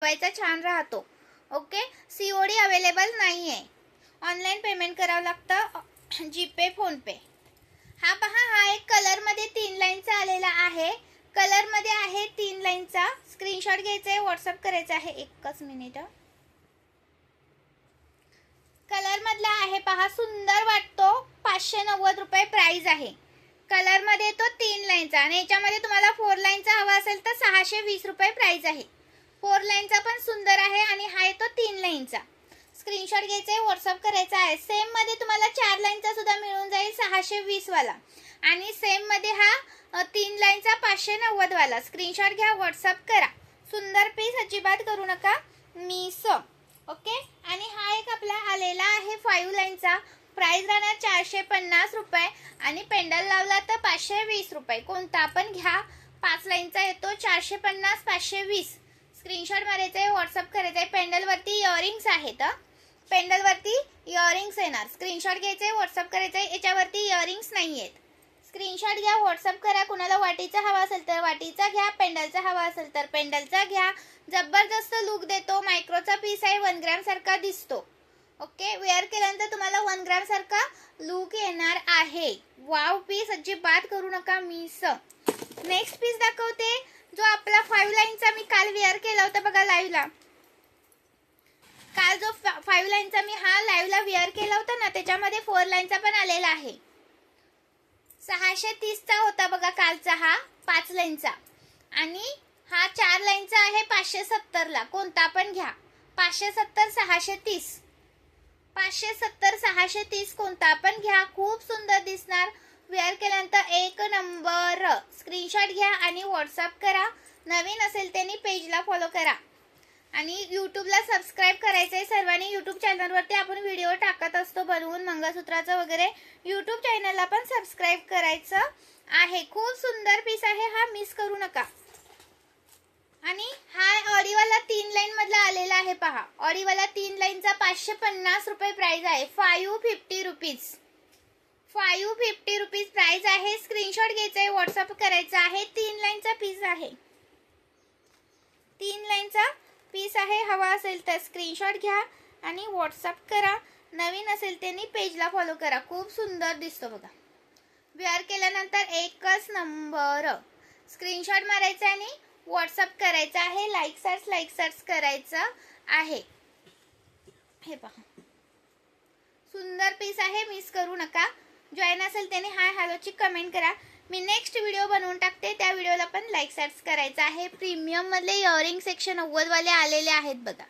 ठेवायचा, छान राहतो. ओके. COD अवेलेबल नाही आहे, ऑनलाईन पेमेंट करावं लागतं, जीपे फोनपे. हा पहा, हा एक कलरमध्ये 3 लाईनचा आलेला आहे. कलरमध्ये आहे 3 लाईनचा. स्क्रीनशॉट घ्यायचा आहे, व्हॉट्सअप करायचा आहे. एकच मिनिट. कलर मधला आहे पहा, सुंदर वाटतो. 590 रुपये प्राइस आहे. कलर मध्ये तो 3 लाईनचा आणि याच्यामध्ये तुम्हाला 4 लाईनचा हवा असेल तर 620 रुपये प्राइस आहे. 4 लाईनचा पण सुंदर आहे आणि हा तो 3 लाईनचा. स्क्रीनशॉट घ्यायचा आहे, व्हॉट्सअप करायचा आहे. सेम मध्ये तुम्हाला 4 लाईनचा सुद्धा मिळून जाईल 620 वाला आणि सेम मध्ये हा 3 लाईनचा 590 वाला. स्क्रीनशॉट घ्या, व्हॉट्सअप करा. सुंदर पीस, अजिबात करू नका मिस. ओके. आणि हा एक आपला आलेला आहे 5 लाईनचा. प्राइस राहणार 450 रुपये आणि पेंडल लावला तर 520 रुपये. कोणता पण घ्या. 5 लाईनचा येतो 450 520. स्क्रीनशॉट मारायचा आहे, व्हॉट्सअप करायचा आहे. पेंडल वरती इयरिंग्स आहेत. पेंडल वरती इयरिंग्स येणार. स्क्रीनशॉट घ्यायचा आहे, व्हॉट्सअप करायचा आहे. याच्यावरती इयरिंग्स नाही आहेत. स्क्रीनशॉट घ्या, व्हॉट्सअप करा. कुणाला वाटीचा हवा असेल तर वाटीचा घ्या, पेंडलचा हवा असेल तर पेंडलचा घ्या. जबरदस्त लुक देतो. मायक्रोचा पीस आहे, 1 ग्रॅम सारखा दिसतो. ओके. वेअर केल्यानंतर तुम्हाला 1 ग्रॅम सारखा लुक येणार आहे. वाव पीस, अजिबात करू नका मिस. नेक्स्ट पीस दाखवते, जो आपला 5 लाईनचा मी काल वेअर केला होता बघा लाईव्हला. काल जो 5 लाईनचा मी हा लाईव्हला वेअर केला होता ना, त्याच्यामध्ये 4 लाईनचा पण आलेला आहे. 630 चा होता बघा कालचा हा 5 लाईनचा आणि हा 4 लाईनचा आहे 570 ला. कोणता पण घ्या. 570 630, 570 630 कोणता पण घ्या. खूप सुंदर दिसणार. वेअर केल्यानंतर एक नंबर. स्क्रीनशॉट घ्या आणि व्हॉट्सअप करा. नवीन असेल त्यांनी पेजला फॉलो करा आणि यूट्यूबला सबस्क्राईब करायचं आहे सर्वांनी. यूट्यूब चॅनलवरती आपण व्हिडिओ टाकत असतो बनवून मंगळसूत्राचं वगैरे. यूट्यूब चॅनलला पण सबस्क्राईब करायचं आहे. खूप सुंदर पीस आहे हा, मिस करू नका. आणि हा ऑडीवाला 3 लाईन मधला आलेला आहे पहा. ऑडीवाला 3 लाईनचा 550 रुपये प्राइस आहे. 550 रुपीज. 550 रुपीज प्राइस आहे. स्क्रीनशॉट घ्यायचा आहे, व्हॉट्सअप करायचा आहे. 3 लाईनचा पीस आहे. 3 लाईनचा पीस आहे. हवा असेल तर स्क्रीनशॉट घ्या आणि व्हॉट्सअप करा. नवीन असेल त्यांनी पेजला फॉलो करा. खूप सुंदर दिसतो बघा. वेअर केल्यानंतर एकच नंबर. स्क्रीनशॉट मारायचा आणि व्हॉट्सअप करायचा आहे. लाईक सर्च करायचं आहे. हे पहा, सुंदर पीस आहे, मिस करू नका. जॉईन असेल त्याने हाय हॅलोची कमेंट करा. मी नेक्स्ट व्हिडिओ बनवून टाकते, त्या व्हिडिओला पण लाईक सर्च करायचा आहे. प्रीमियम मधले इयरिंग सेक्शन 90 वाले आलेले आहेत बघा.